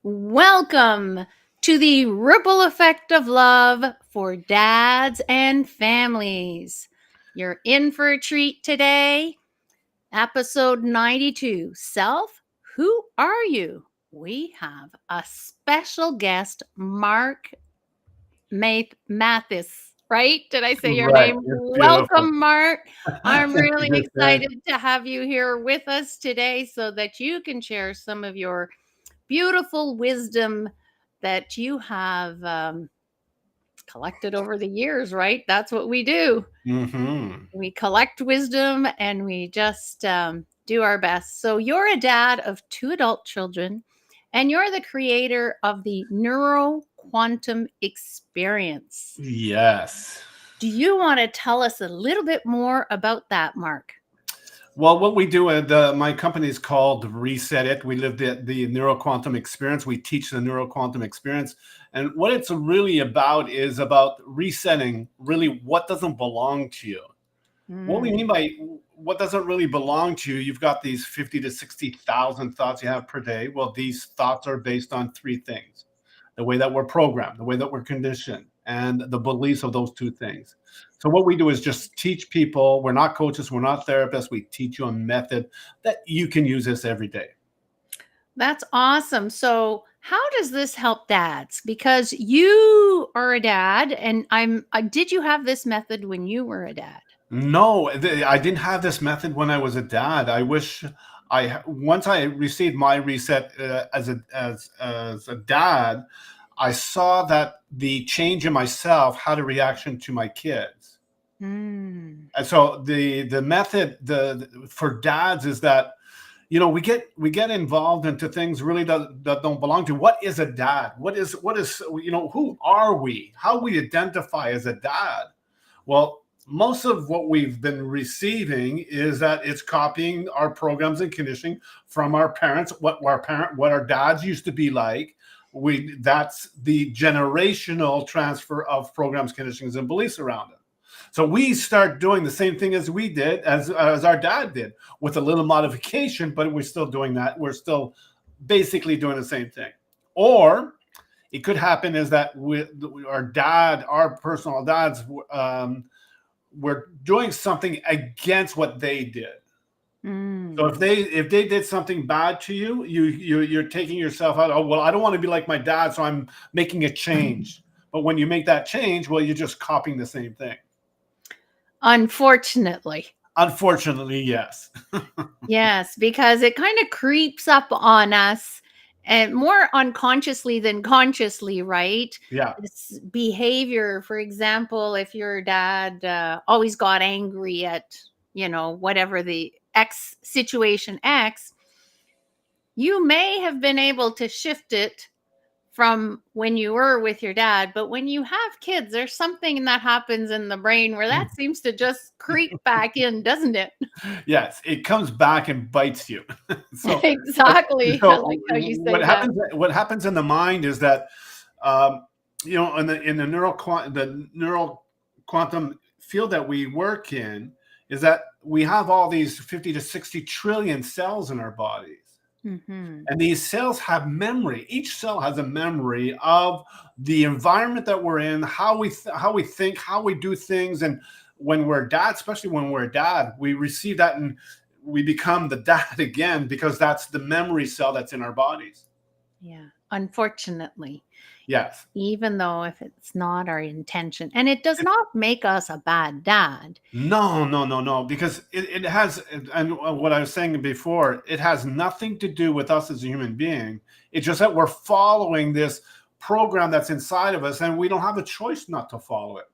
Welcome to the ripple effect of love for dads and families. You're in for a treat today. Episode 92 Self, Who Are You? We have a special guest, Marc Mathys. Right? Did I say your Right. name? It's beautiful. Welcome, Marc. I'm Thank really you, Christine. excited to have you here with us today so that you can share some of your beautiful wisdom that you have collected over the years, right? That's what we do. Hmm. We collect wisdom and we just do our best. So, you're a dad of two adult children and you're the creator of the Neuro quantum experience. Yes. Do you want to tell us a little bit more about that, Marc? Well, what we do at my company is called Reset It. We live the Neuro quantum experience. We teach the Neuro quantum experience. And what it's really about is about resetting really what doesn't belong to you. What we mean Mm. by what doesn't really belong to you, you've got these 50 to 60,000 thoughts you have per day. Well, these thoughts are based on three things: the way that we're programmed, the way that we're conditioned, and the beliefs of those two things. So, what we do is just teach people. We're not coaches, we're not therapists. We teach you a method that you can use this every day. That's awesome. So, how does this help dads? Because you are a dad, and did you have this method when you were a dad? No, I didn't have this method when I was a dad. I wish once I received my reset as a dad, I saw that the change in myself had a reaction to my kids. Mm. And so the method for dads is that we get involved into things really that don't belong to. What is a dad? What is who are we? How we identify as a dad? Well, most of what we've been receiving is that it's copying our programs and conditioning from our parents, what our dads used to be like. That's the generational transfer of programs, conditionings, and beliefs around it. So we start doing the same thing as we did, as our dad did, with a little modification, but we're still doing that. We're still basically doing the same thing. Or it could happen is that our personal dads, were doing something against what they did. So if Mm. they did something bad to you, you're taking yourself out. Oh well, I don't want to be like my dad, so I'm making a change. But when you make that change, well, you're just copying the same thing. Unfortunately. Unfortunately, yes. Yes, because it kind of creeps up on us and more unconsciously than consciously, right? Yeah. This behavior, for example, if your dad always got angry at, whatever the X situation X, you may have been able to shift it from when you were with your dad. But when you have kids, there's something that happens in the brain where that seems to just creep back in, doesn't it? Yes, it comes back and bites you. So, uh, Exactly. I like so how you say what that. happens? What happens in the mind is that, in the neural quantum field that we work in, is that we have all these 50 to 60 trillion cells in our bodies. Hmm. And these cells have memory. Each cell has a memory of the environment that we're in, how we think, how we do things. And when we're dad, especially when we're a dad, we receive that and we become the dad again because that's the memory cell that's in our bodies. Yeah. Unfortunately, Yes. even though if it's not our intention, and it does not make us a bad dad. No, no, no, no, because it has, and what I was saying before, it has nothing to do with us as a human being. It's just that we're following this program that's inside of us, and we don't have a choice not to follow it.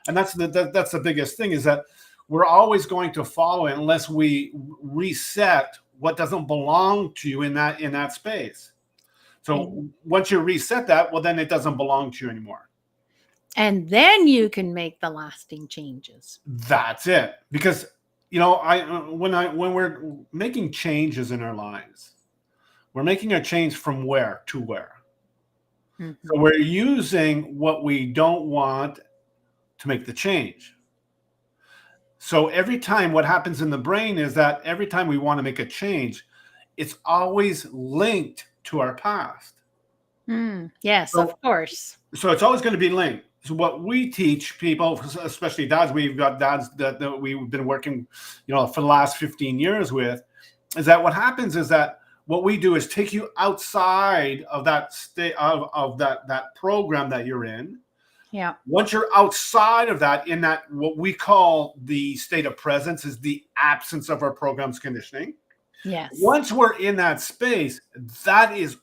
And that's the biggest thing, is that we're always going to follow it unless we reset what doesn't belong to you in that space. And, So once you reset that, well, then it doesn't belong to you anymore. and then you can make the lasting changes. That's it. Because when we're making changes in our lives, we're making a change from where to where. So Mhm. we're using what we don't want to make the change. So every time, what happens in the brain is that every time we want to make a change, it's always linked to our past. Yes, So of course. so it's always going to be linked. So what we teach people, especially dads, we've got dads that we've been working, for the last 15 years with, is that what happens is that what we do is take you outside of that state of that program that you're in. Yeah. Once you're outside of that, in that what we call the state of presence is the absence of our program's conditioning. Yes. Once we're in that space, that is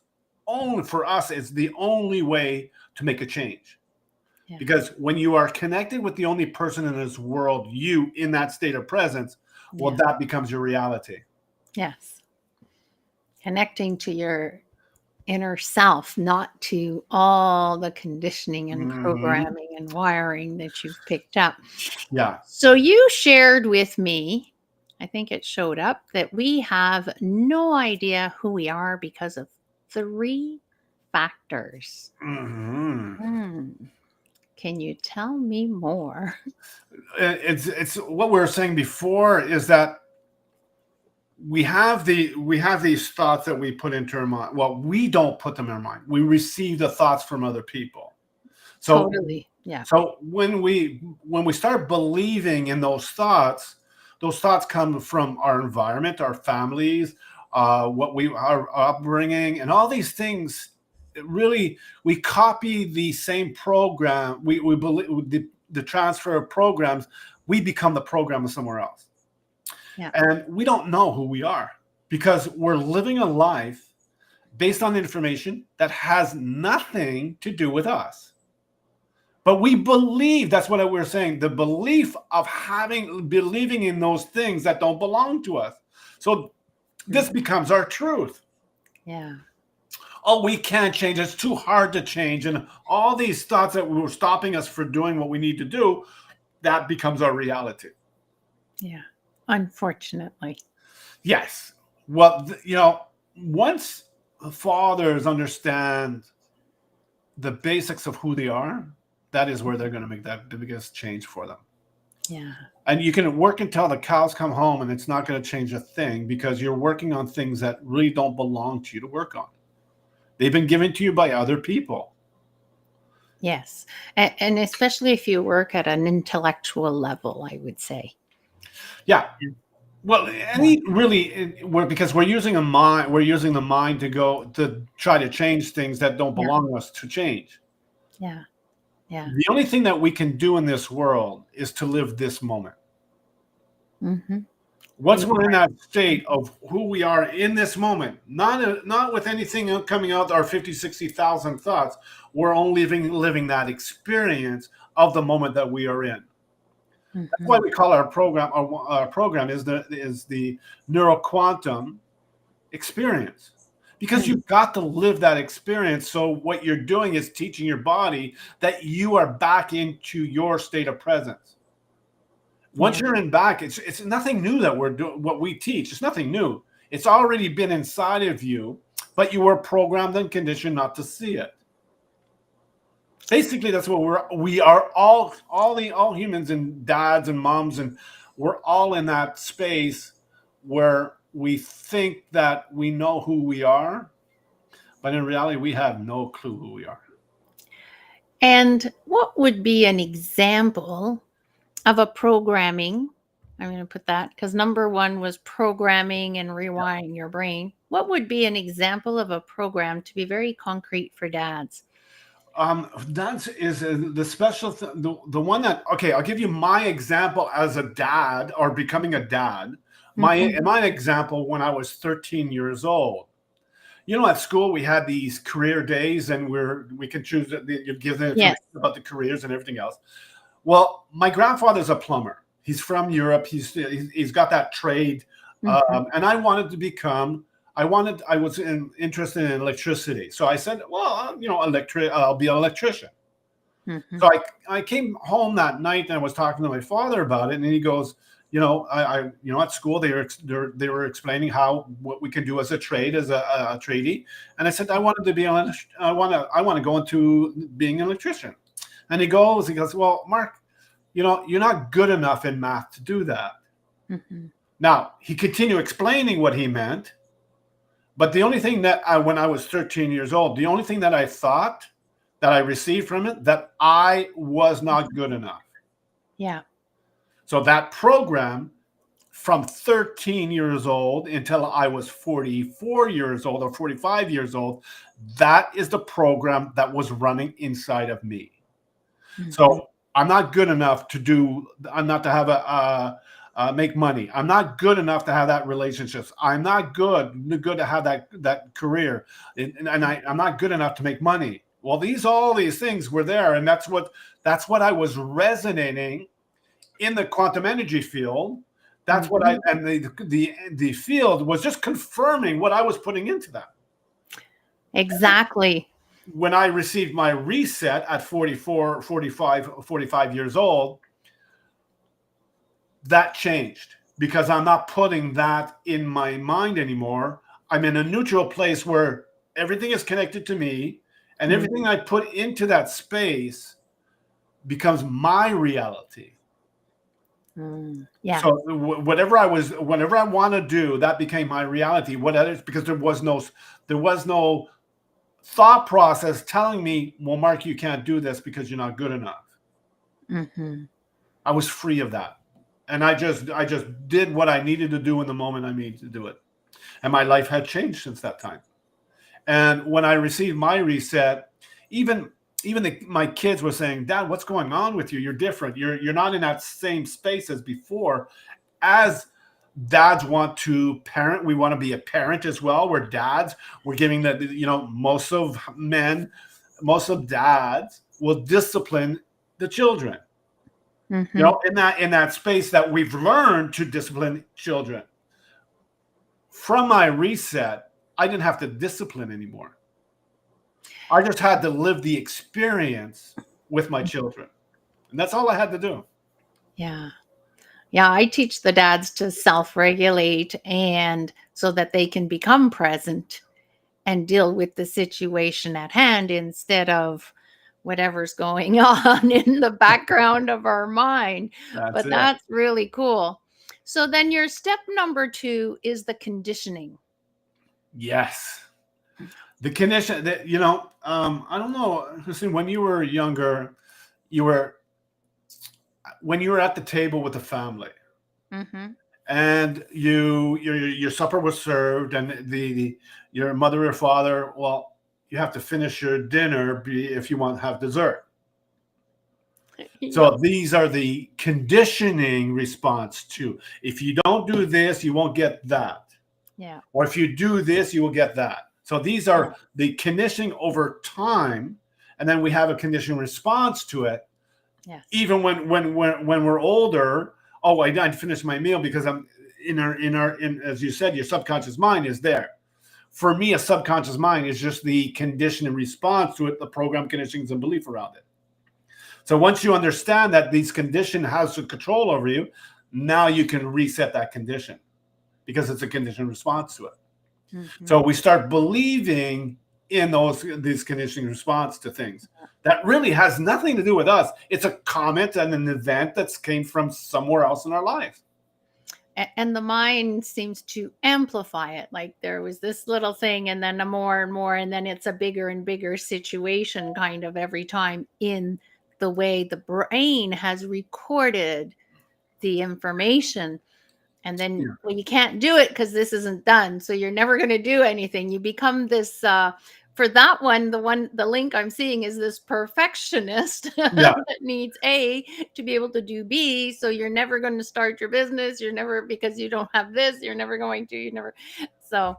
only for us, it's the only way to make a change. Yeah. Because when you are connected with the only person in this world, you in that state of presence, well, Yeah. that becomes your reality. Yes. Connecting to your inner self, not to all the conditioning and Mhm. programming and wiring that you've picked up. Yeah. So you shared with me, I think it showed up, that we have no idea who we are because of 3 factors. Mhm. Can you tell me more? It's what we were saying before is that we have these thoughts that we put into our mind. Well, we don't put them in our mind. We receive the thoughts from other people. So Totally. Yeah. so when we start believing in those thoughts come from our environment, our families, our upbringing, and all these things. Really, we copy the same program. We believe the transfer of programs. We become the program of somewhere else. Yeah. And we don't know who we are because we're living a life based on information that has nothing to do with us. But we believe, that's what we were saying, the belief of believing in those things that don't belong to us. So this becomes our truth. Yeah. Oh, we can't change. It's too hard to change. And all these thoughts that were stopping us from doing what we need to do, that becomes our reality. Yeah. Unfortunately. Yes. Well, once fathers understand the basics of who they are, that is where they're going to make that the biggest change for them. Yeah. And you can work until the cows come home and it's not going to change a thing because you're working on things that really don't belong to you to work on. They've been given to you by other people. Yes. And especially if you work at an intellectual level, I would say. Yeah. Well, because we're using the mind to try to change things that don't Yeah. belong to us to change. Yeah. Yeah. The only thing that we can do in this world is to live this moment. Mm-hmm. Once we're in that state of who we are in this moment, not with anything coming out our 50, 60,000 thoughts, we're only living that experience of the moment that we are in. That's why we call our program is the Neuro quantum experience. Because you've got to live that experience. So what you're doing is teaching your body that you are back into your state of presence. Once you're in back, it's nothing new that we're doing. What we teach, it's nothing new. It's already been inside of you, but you were programmed and conditioned not to see it. Basically, that's what we are all humans and dads and moms, and we're all in that space where we think that we know who we are, but in reality, we have no clue who we are. And what would be an example of a programming? I'm going to put that because number 1 was programming and rewiring your brain. What would be an example of a program to be very concrete for dads? That is the special the one that, okay, I'll give you my example as a dad or becoming a dad. My example when I was 13 years old. At school we had these career days, and we can choose. You give them information about the careers and everything else. Well, my grandfather's a plumber. He's from Europe. He's got that trade, and I wanted to become. I was interested in electricity, so I said, "Well, I'll be an electrician." So I came home that night and I was talking to my father about it, and he goes, at school they were explaining what we can do as a trade, as a tradie, and I said I want to go into being an electrician, and he goes, well, Mark, you're not good enough in math to do that. Now he continued explaining what he meant, But the only thing that when I was 13 years old, the only thing that I thought that I received from it, that I was not good enough. Yeah. So that program from 13 years old until I was 44 years old or 45 years old, that is the program that was running inside of me. Mm-hmm. So I'm not good enough I'm not to have make money. I'm not good enough to have that relationships. I'm not good to have that career. And I'm not good enough to make money. Well, all these things were there. And that's what I was resonating in the quantum energy field. That's what and the field was just confirming what I was putting into that. Exactly. When I received my reset at 44, 45 years old, that changed because I'm not putting that in my mind anymore. I'm in a neutral place where everything is connected to me, and everything I put into that space becomes my reality. Yeah. So whatever I want to do, that became my reality. Because there was no thought process telling me, well, Mark, you can't do this because you're not good enough. Mm-hmm. I was free of that. And I just did what I needed to do in the moment I needed to do it. And my life had changed since that time. And when I received my reset, even my kids were saying, Dad, what's going on with you? You're different. You're not in that same space as before. As dads want to parent, we want to be a parent as well. We're dads. We're giving most of dads will discipline the children. Mm-hmm. In that space that we've learned to discipline children. From my reset, I didn't have to discipline anymore. I just had to live the experience with my children. And that's all I had to do. Yeah. Yeah, I teach the dads to self-regulate, and so that they can become present and deal with the situation at hand instead of whatever's going on in the background of our mind. That's But it. that's really cool. So then your step number 2 is the conditioning. Yes. The condition that, I don't know. Listen, when you were younger, when you were at the table with the family, and your supper was served, and your mother or father, well, you have to finish your dinner if you want to have dessert. So these are the conditioning response to, if you don't do this, you won't get that. Yeah. Or if you do this, you will get that. So these are the conditioning over time, and then we have a conditioning response to it. Yes. Even when we're older, oh, I didn't finish my meal because I'm in as you said, your subconscious mind is there. For me, a subconscious mind is just the conditioning response to it, the program, conditionings, and belief around it. So once you understand that these condition has some control over you, now you can reset that condition because it's a conditioned response to it. So we start believing in these conditioning response to things that really has nothing to do with us. It's a comment and an event that came from somewhere else in our lives. And the mind seems to amplify it. Like there was this little thing, and then more and more, and then it's a bigger and bigger situation kind of every time, in the way the brain has recorded the information. And then, well, you can't do it because this isn't done. So you're never going to do anything. You become this, for that one, the link I'm seeing is this perfectionist that needs A to be able to do B. So you're never going to start your business. You're never, because you don't have this, you're never going to, So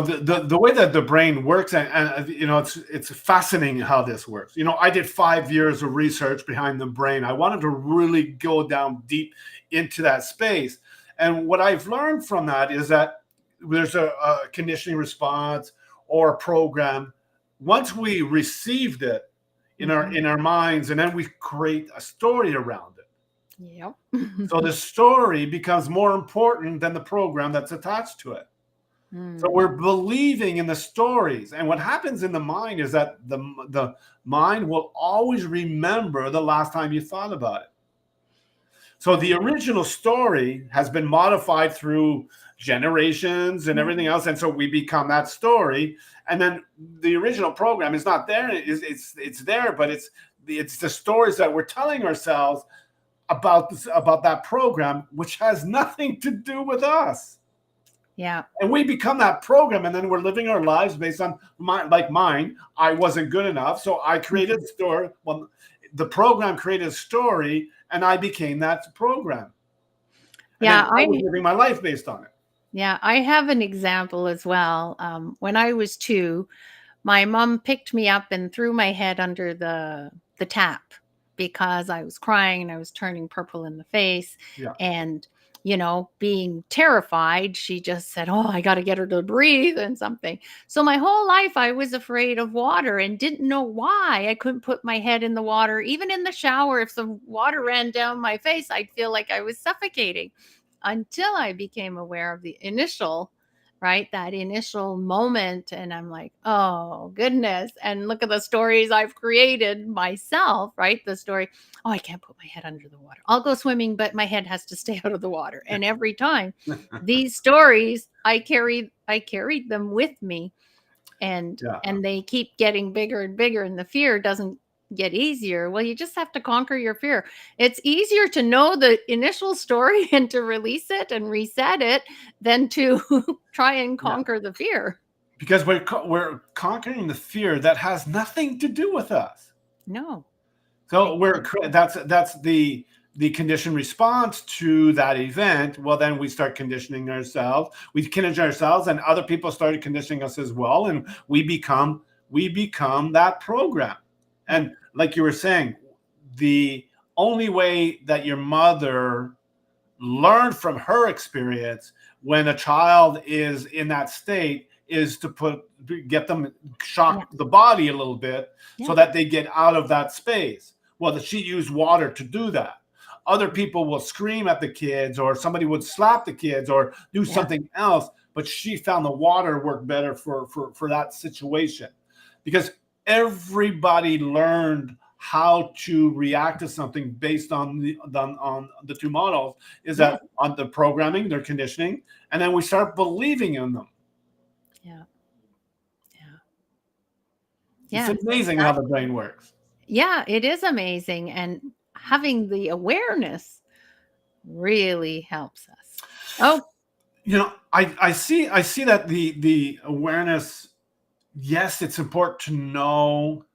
the way that the brain works, and it's fascinating how this works. I did 5 years of research behind the brain. I wanted to really go down deep into that space. And what I've learned from that is that there's a conditioning response or a program. Once we received it in our minds, and then we create a story around it. Yep. So the story becomes more important than the program that's attached to it. So we're believing in the stories. And what happens in the mind is that the mind will always remember the last time you thought about it. So the original story has been modified through generations and everything else, and so we become that story. And then the original program is not there. It's there, but it's the stories that we're telling ourselves about about that program, which has nothing to do with us. Yeah. And we become that program, and then we're living our lives based on like mine. I wasn't good enough, so I created a story. Well, the program created a story, and I became that program. And then Yeah. I was living my life based on it. Yeah, I have an example as well. When I was 2, my mom picked me up and threw my head under the tap because I was crying and I was turning purple in the face. Yeah. And, being terrified, she just said, "Oh, I got to get her to breathe," and something. So my whole life I was afraid of water and didn't know why I couldn't put my head in the water. Even in the shower, if the water ran down my face, I'd feel like I was suffocating, until I became aware of the initial, right? That initial moment. And I'm like, oh, goodness. And look at the stories I've created myself, right? The story, oh, I can't put my head under the water. I'll go swimming, but my head has to stay out of the water. And every time these stories, I carried them with me. And Yeah. and they keep getting bigger and bigger, and the fear doesn't get easier. Well, you just have to conquer your fear. It's easier to know the initial story and to release it and reset it than to try and Yeah. conquer the fear. Because we're conquering the fear that has nothing to do with us. No. So that's the conditioned response to that event. Well, then we start conditioning ourselves. We condition ourselves, and other people started conditioning us as well, and we become that program. And like you were saying, the only way that your mother learned from her experience when a child is in that state is to get them shock the body a little bit so that they get out of that space. Well, she used water to do that. Other people will scream at the kids, or somebody would slap the kids or do something else, but she found the water worked better for that situation, because everybody learned how to react to something based on the two models, is that on the programming, their conditioning, and then we start believing in them. It's amazing how the brain works. Yeah, it is amazing. And having the awareness really helps us. Oh, I see that the awareness, yes, it's important to know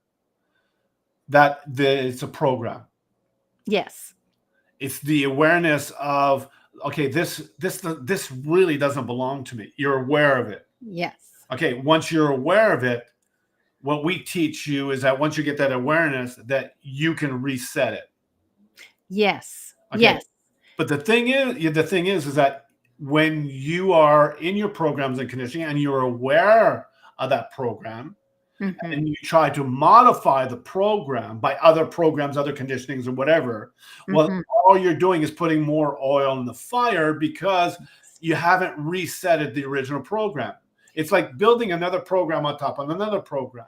that it's a program. yes. It's the awareness of, okay, this really doesn't belong to me. You're aware of it. Yes. Okay, once you're aware of it, what we teach you is that once you get that awareness, that you can reset it. Yes. Okay. Yes. But the thing is that when you are in your programs and conditioning and you're aware of that program, and you try to modify the program by other programs, other conditionings, or whatever, well, all you're doing is putting more oil in the fire, because you haven't resetted the original program. It's like building another program on top of another program.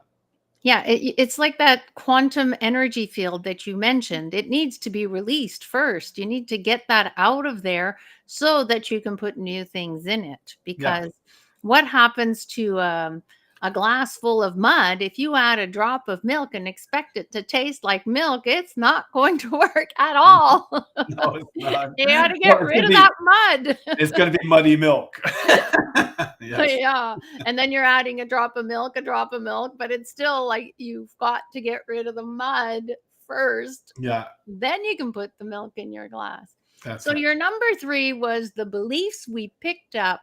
Yeah, it's like that quantum energy field that you mentioned. It needs to be released first. You need to get that out of there so that you can put new things in it. Because what happens to a glass full of mud, if you add a drop of milk and expect it to taste like milk, it's not going to work at all. No, it's not. You got to get rid of that mud. It's going to be muddy milk. Yeah. And then you're adding a drop of milk, but it's still like you've got to get rid of the mud first. Yeah. Then you can put the milk in your glass. That's Your number 3 was the beliefs we picked up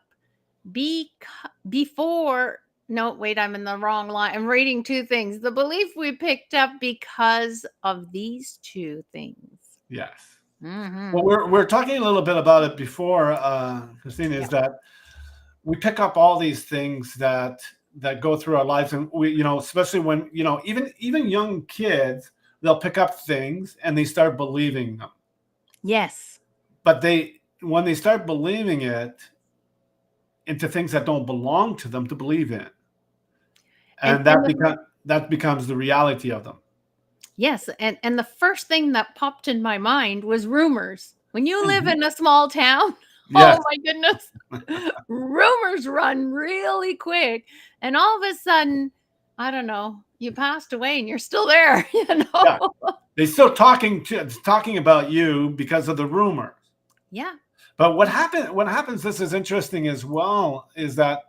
before. No, wait, I'm in the wrong line. I'm reading 2 things. The belief we picked up because of these 2 things. Yes. Mm-hmm. Well, we're talking a little bit about it before, Christine, is that we pick up all these things that go through our lives, and we, especially when, even young kids, they'll pick up things and they start believing them. Yes. But when they start believing it into things that don't belong to them to believe in, and that becomes the reality of them. Yes, and the first thing that popped in my mind was rumors. When you live Mhm. in a small town, Yes. oh my goodness, rumors run really quick. And all of a sudden, I don't know, you passed away and you're still there, you Yeah. know? They're still talking about you because of the rumors. Yeah. But what happens, this is interesting as well, is that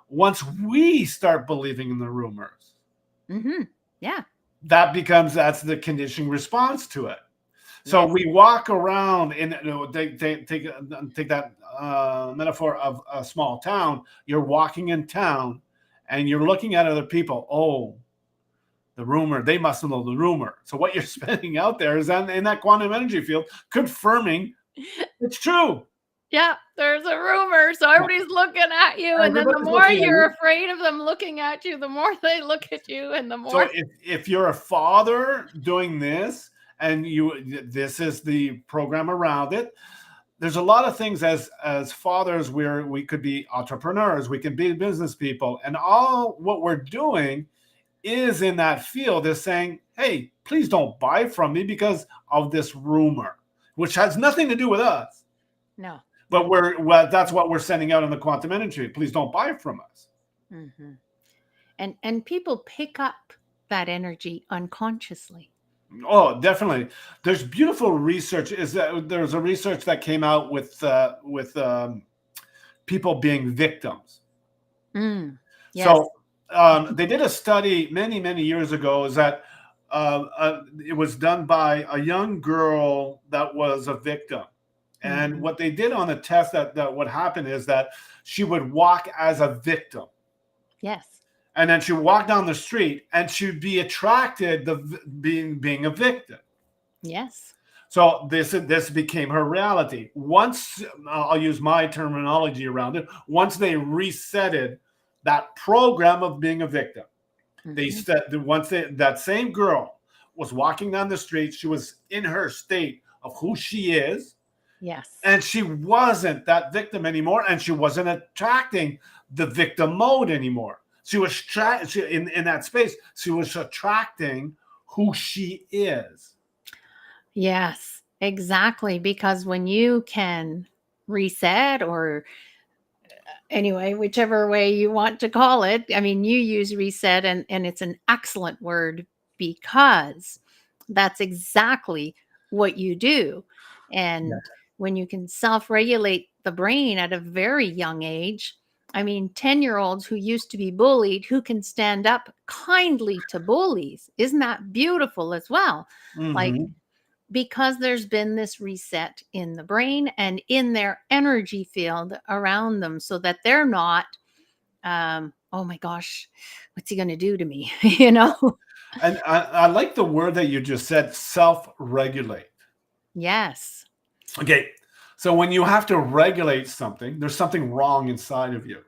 once we start believing in the rumors, Hmm. Yeah. that's the conditioning response to it. So Yes. we walk around in, take that metaphor of a small town. You're walking in town and you're looking at other people. Oh, the rumor, they must know the rumor. So what you're spending out there is in that quantum energy field confirming it's true. Yeah, there's a rumor, so Yeah. everybody's looking at you, and then the Everybody's more looking at you're you. afraid of them looking at you, the more they look at you, and the So more if you're a father doing this and this is the program around it, there's a lot of things as fathers where we could be entrepreneurs, we can be business people, and all what we're doing is in that field is saying, hey, please don't buy from me because of this rumor, which has nothing to do with us. no. But that's what we're sending out in the quantum energy. Please don't buy from us. Mm-hmm. And people pick up that energy unconsciously. Oh, definitely. There's beautiful research. Is that there's a research that came out with people being victims. Mm. Yes. So they did a study many years ago. Is that it was done by a young girl that was a victim, and Mm-hmm. what they did on the test that what happened is that she would walk as a victim, Yes. and then she would walk down the street, and she'd be attracted to being a victim. Yes. So this became her reality. Once I'll use my terminology around it. Once they resetted that program of being a victim, they Mm-hmm. said that that same girl was walking down the street. She was in her state of who she is, Yes. and she wasn't that victim anymore, and she wasn't attracting the victim mode anymore. She was in that space. She was attracting who she is. Yes. Exactly. Because when you can reset, or anyway, whichever way you want to call it, I mean, you use reset, and it's an excellent word because that's exactly what you do. And when you can self regulate the brain at a very young age, I mean, 10-year-olds who used to be bullied, who can stand up kindly to bullies. Isn't that beautiful as well? Like, Mm-hmm. because there's been this reset in the brain and in their energy field around them, so that they're not, oh my gosh, what's he going to do to me? You know? And I like the word that you just said, self-regulate. Yes. Okay. So when you have to regulate something, there's something wrong inside of you.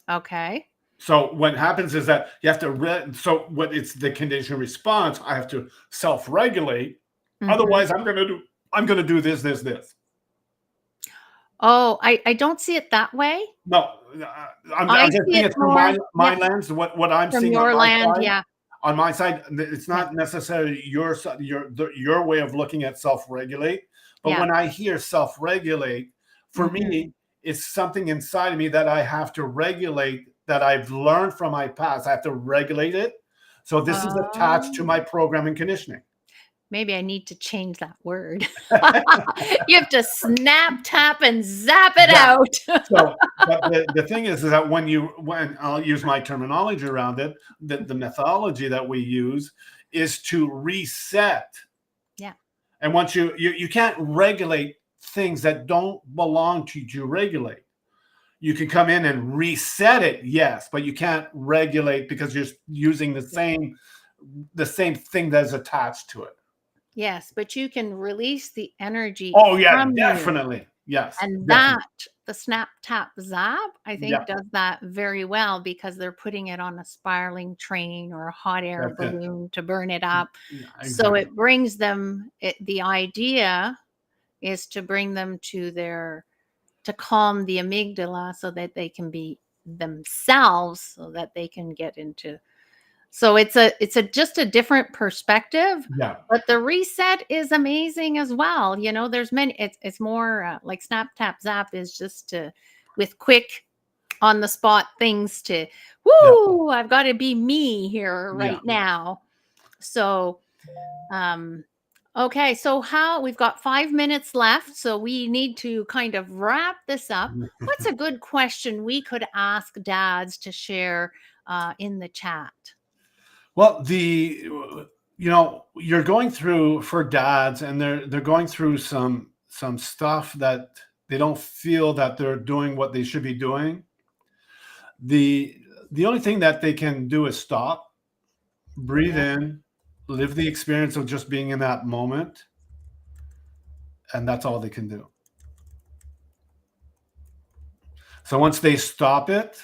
Okay. So what happens is that you have to so what it's the conditioned response, I have to self-regulate. Hmm. Otherwise, I'm gonna do this. Oh, I don't see it that way. No, I I'm just see seeing it it through more, my yeah, lens. What I'm from seeing on your my land. side. Yeah. On my side, it's Yeah. not necessarily your way of looking at self-regulate, but Yeah. when I hear self-regulate, for Hmm. me, it's something inside of me that I have to regulate, that I've learned from my past. I have to regulate it. So this is attached to Oh, my programming conditioning. maybe I need to change that word. You have to snap, tap, and zap it Yeah. out. So, but the thing is that when I'll use my terminology around it, the methodology that we use is to reset. Yeah. And once you can't regulate things that don't belong to you to regulate. You can come in and reset it, yes, but you can't regulate because you're using the same thing that's attached to it. Yes, but you can release the energy Oh yeah, from you. definitely. Yes, And definitely. that, the snap, tap, zap, I think Yeah, does that very well, because they're putting it on a spiraling train or a hot air that's it. balloon to burn it up. Yeah, So exactly. it brings them, the idea is to bring them to calm the amygdala so that they can be themselves, so that they can get into So it's a just a different perspective, Yeah. but the reset is amazing as well. You know, there's many. It's more like snap tap zap is just to with quick on the spot things to. Yeah. Woo! I've got to be me here Yeah. right now. So um, okay, so how we've got 5 minutes left, so we need to kind of wrap this up. What's a good question we could ask dads to share in the chat? Well, you're going through for dads, and they're going through some stuff that they don't feel that they're doing what they should be doing. The the only thing that they can do is stop, breathe Yeah, in, live the experience of just being in that moment, and that's all they can do. So once they stop it,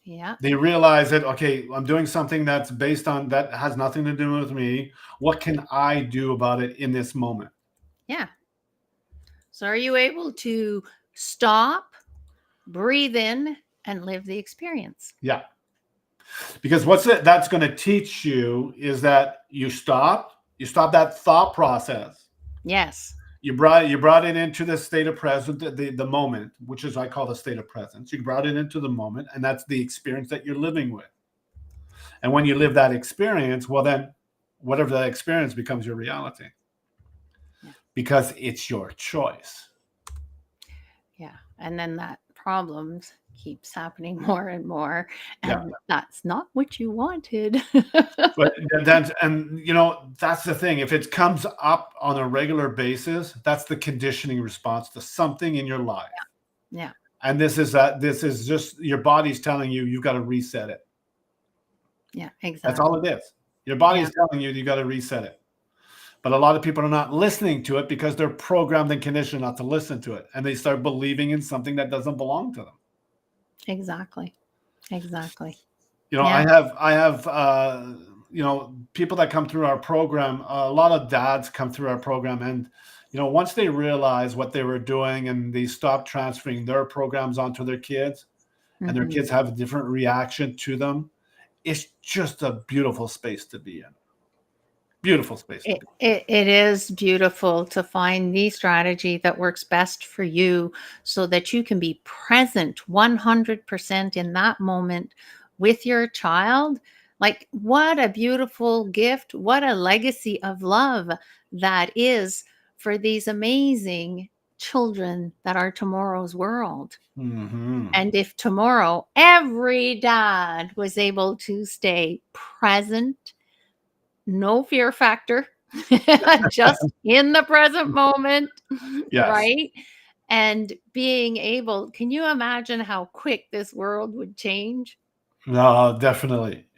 yeah, they realize that, okay, I'm doing something that's based on that has nothing to do with me. What can I do about it in this moment? yeah. So are you able to stop, breathe in, and live the experience? Yeah. Because that's going to teach you is that you stop that thought process. Yes. You brought it into the state of present, the moment, which is I call the state of presence. You brought it into the moment, and that's the experience that you're living with. And when you live that experience, well, then whatever that experience becomes your reality Yeah. because it's your choice. Yeah. And then that problems keeps happening more and more. Yeah. And that's not what you wanted. But that's the thing. If it comes up on a regular basis, that's the conditioning response to something in your life. Yeah. And this is just your body's telling you you've got to reset it. Yeah. That's Exactly. all it is. Your body's Yeah. telling you got to reset it. But a lot of people are not listening to it because they're programmed and conditioned not to listen to it. And they start believing in something that doesn't belong to them. Exactly. Exactly. I Yeah. have people that come through our program. A lot of dads come through our program, and once they realize what they were doing and they stop transferring their programs onto their kids, and their Mhm. kids have a different reaction to them, it's just a beautiful space to be in. Beautiful space to be. It is beautiful to find the strategy that works best for you so that you can be present 100% in that moment with your child. Like, what a beautiful gift. What a legacy of love that is for these amazing children that are tomorrow's world. Mm-hmm. And if tomorrow every dad was able to stay present, no fear factor, just in the present moment, Yes. right? And being able, can you imagine how quick this world would change? No, definitely.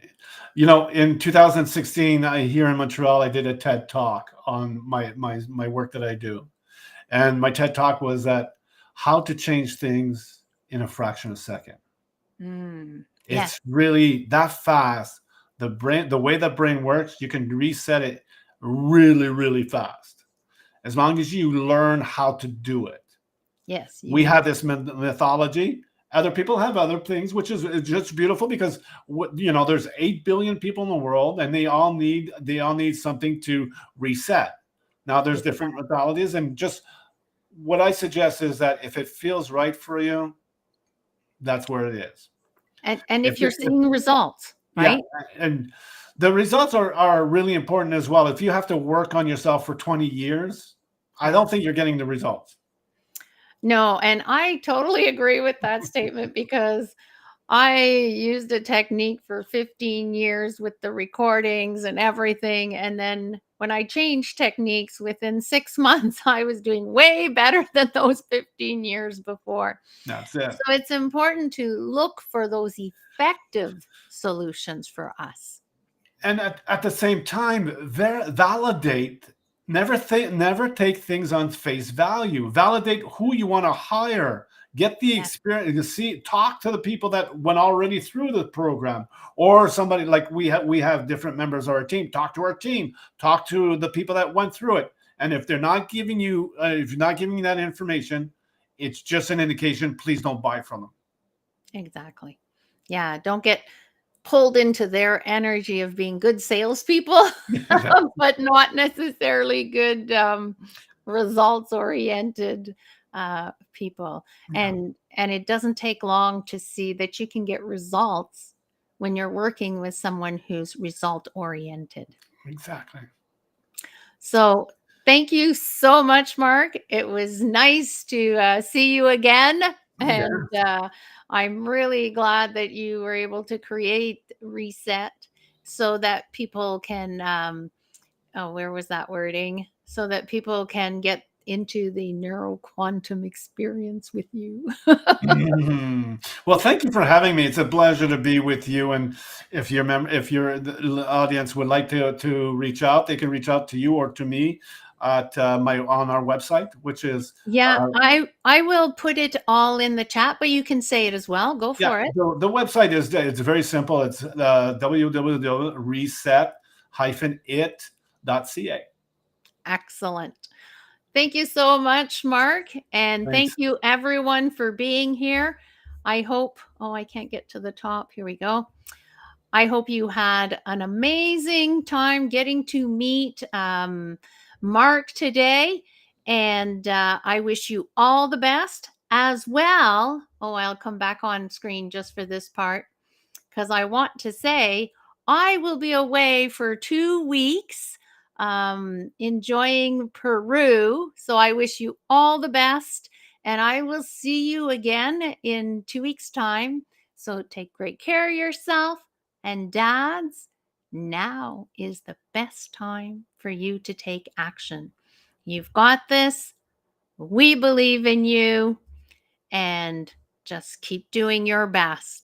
In 2016, here in Montreal, I did a TED talk on my work that I do. And my TED talk was that how to change things in a fraction of a second. Yes, It's really that fast. The way the brain works, you can reset it really, really fast. As long as you learn how to do it. yes, you We can. have this mythology. Other people have other things, which is just beautiful because there's 8 billion people in the world, and they all need something to reset. Now there's different mythologies, and just what I suggest is that if it feels right for you, that's where it is. And If if you're it, if, seeing results, yeah, right? and the results are really important as well. If you have to work on yourself for 20 years, I Yeah. don't think you're getting the results. No, and I totally agree with that statement because I used a technique for 15 years with the recordings and everything. And then when I changed techniques within 6 months, I was doing way better than those 15 years before. That's it. So it's important to look for those effective solutions for us. And at the same time, validate. Never take things on face value. Validate who you want to hire. Get the Yeah. experience. Talk to the people that went already through the program, or somebody like we have different members of our team. Talk to our team. Talk to the people that went through it. And if they're not giving you, if you're not giving you that information, it's just an indication. Please don't buy from them. Exactly. Yeah. Don't get pulled into their energy of being good salespeople, Yeah. but not necessarily good results oriented people. Yeah. And it doesn't take long to see that you can get results when you're working with someone who's result oriented. Exactly. So thank you so much, Mark. It was nice to see you again. Yeah. And I'm really glad that you were able to create Reset so that people can, oh, where was that wording? So that people can get into the neuro quantum experience with you. Mhm. Well, thank you for having me. It's a pleasure to be with you. And if your the audience would like to reach out, they can reach out to you or to me at my on our website, which is Yeah, uh, I will put it all in the chat, but you can say it as well. Go yeah. for it. The website is it's very simple. It's www.reset-it.ca. Excellent. Thank you so much, Mark. And thank Thanks. you, everyone, for being here. I hope, oh, I can't get to the top. Here we go. I hope you had an amazing time getting to meet Mark today. And I wish you all the best as well. Oh, I'll come back on screen just for this part because I want to say I will be away for 2 weeks enjoying Peru. So I wish you all the best. And I will see you again in 2 weeks' time. So take great care of yourself. And dads, now is the best time for you to take action. You've got this. We believe in you. And just keep doing your best.